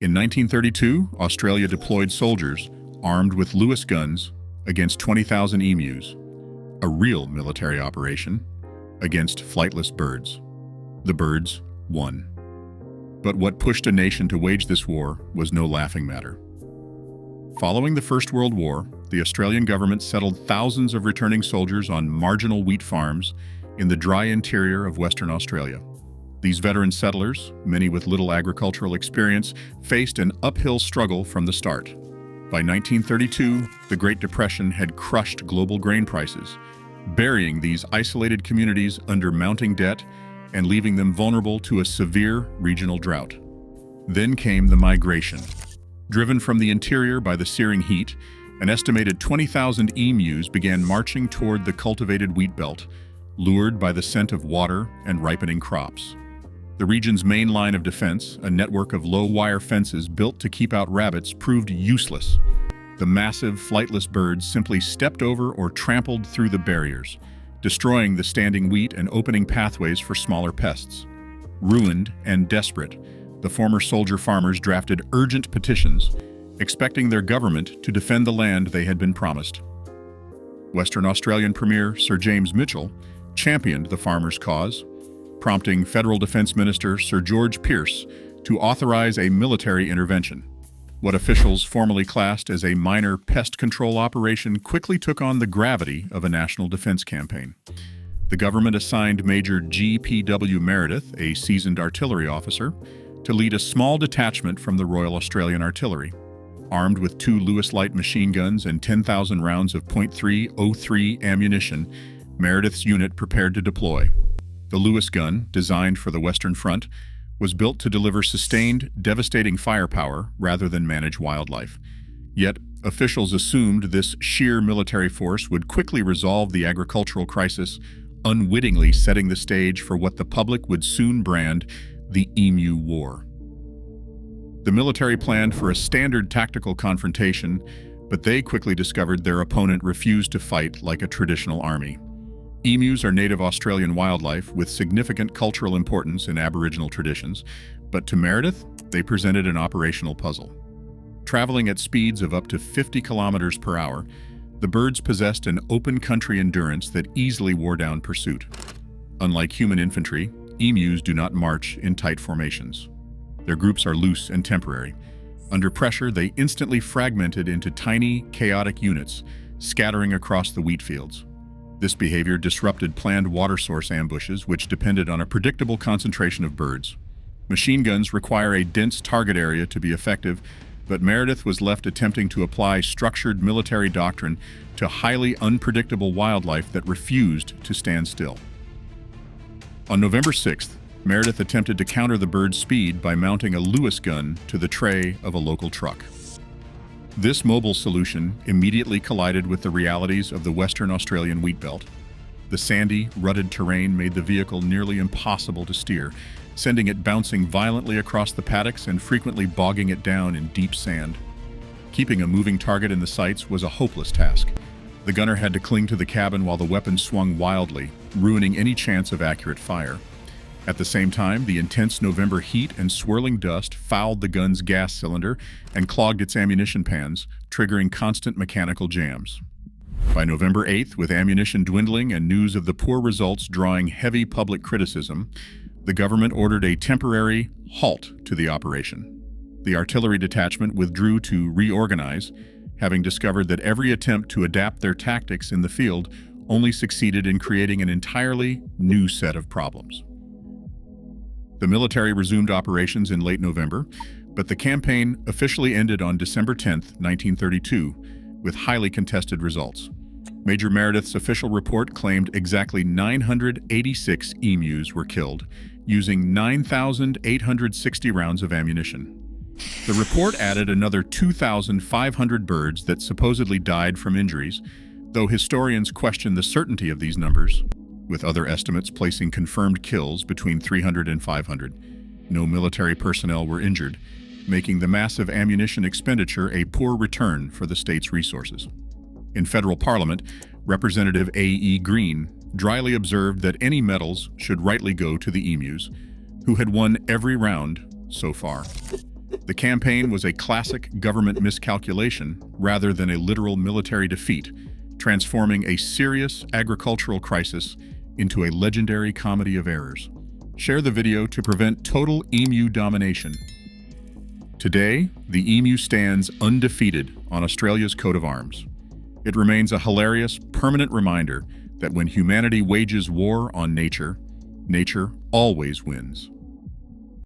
In 1932, Australia deployed soldiers armed with Lewis guns against 20,000 emus, a real military operation against flightless birds. The birds won. But what pushed a nation to wage this war was no laughing matter. Following the First World War, the Australian government settled thousands of returning soldiers on marginal wheat farms in the dry interior of Western Australia. These veteran settlers, many with little agricultural experience, faced an uphill struggle from the start. By 1932, the Great Depression had crushed global grain prices, burying these isolated communities under mounting debt and leaving them vulnerable to a severe regional drought. Then came the migration. Driven from the interior by the searing heat, an estimated 20,000 emus began marching toward the cultivated wheat belt, lured by the scent of water and ripening crops. The region's main line of defense, a network of low-wire fences built to keep out rabbits, proved useless. The massive, flightless birds simply stepped over or trampled through the barriers, destroying the standing wheat and opening pathways for smaller pests. Ruined and desperate, the former soldier farmers drafted urgent petitions, expecting their government to defend the land they had been promised. Western Australian Premier Sir James Mitchell championed the farmers' cause, prompting Federal Defence Minister Sir George Pearce to authorize a military intervention. What officials formerly classed as a minor pest control operation quickly took on the gravity of a national defense campaign. The government assigned Major G.P.W. Meredith, a seasoned artillery officer, to lead a small detachment from the Royal Australian Artillery. Armed with 2 Lewis light machine guns and 10,000 rounds of .303 ammunition, Meredith's unit prepared to deploy. The Lewis gun, designed for the Western Front, was built to deliver sustained, devastating firepower rather than manage wildlife. Yet, officials assumed this sheer military force would quickly resolve the agricultural crisis, unwittingly setting the stage for what the public would soon brand the Emu War. The military planned for a standard tactical confrontation, but they quickly discovered their opponent refused to fight like a traditional army. Emus are native Australian wildlife with significant cultural importance in Aboriginal traditions, but to Meredith, they presented an operational puzzle. Traveling at speeds of up to 50 kilometers per hour, the birds possessed an open country endurance that easily wore down pursuit. Unlike human infantry, emus do not march in tight formations. Their groups are loose and temporary. Under pressure, they instantly fragmented into tiny, chaotic units, scattering across the wheat fields. This behavior disrupted planned water source ambushes, which depended on a predictable concentration of birds. Machine guns require a dense target area to be effective, but Meredith was left attempting to apply structured military doctrine to highly unpredictable wildlife that refused to stand still. On November 6th, Meredith attempted to counter the bird's speed by mounting a Lewis gun to the tray of a local truck. This mobile solution immediately collided with the realities of the Western Australian wheat belt. The sandy, rutted terrain made the vehicle nearly impossible to steer, sending it bouncing violently across the paddocks and frequently bogging it down in deep sand. Keeping a moving target in the sights was a hopeless task. The gunner had to cling to the cabin while the weapon swung wildly, ruining any chance of accurate fire. At the same time, the intense November heat and swirling dust fouled the gun's gas cylinder and clogged its ammunition pans, triggering constant mechanical jams. By November 8th, with ammunition dwindling and news of the poor results drawing heavy public criticism, the government ordered a temporary halt to the operation. The artillery detachment withdrew to reorganize, having discovered that every attempt to adapt their tactics in the field only succeeded in creating an entirely new set of problems. The military resumed operations in late November, but the campaign officially ended on December 10, 1932, with highly contested results. Major Meredith's official report claimed exactly 986 emus were killed, using 9,860 rounds of ammunition. The report added another 2,500 birds that supposedly died from injuries, though historians question the certainty of these numbers, with other estimates placing confirmed kills between 300 and 500. No military personnel were injured, making the massive ammunition expenditure a poor return for the state's resources. In federal parliament, Representative A.E. Green dryly observed that any medals should rightly go to the emus, who had won every round so far. The campaign was a classic government miscalculation rather than a literal military defeat, transforming a serious agricultural crisis into a legendary comedy of errors. Share the video to prevent total emu domination. Today, the emu stands undefeated on Australia's coat of arms. It remains a hilarious, permanent reminder that when humanity wages war on nature, nature always wins.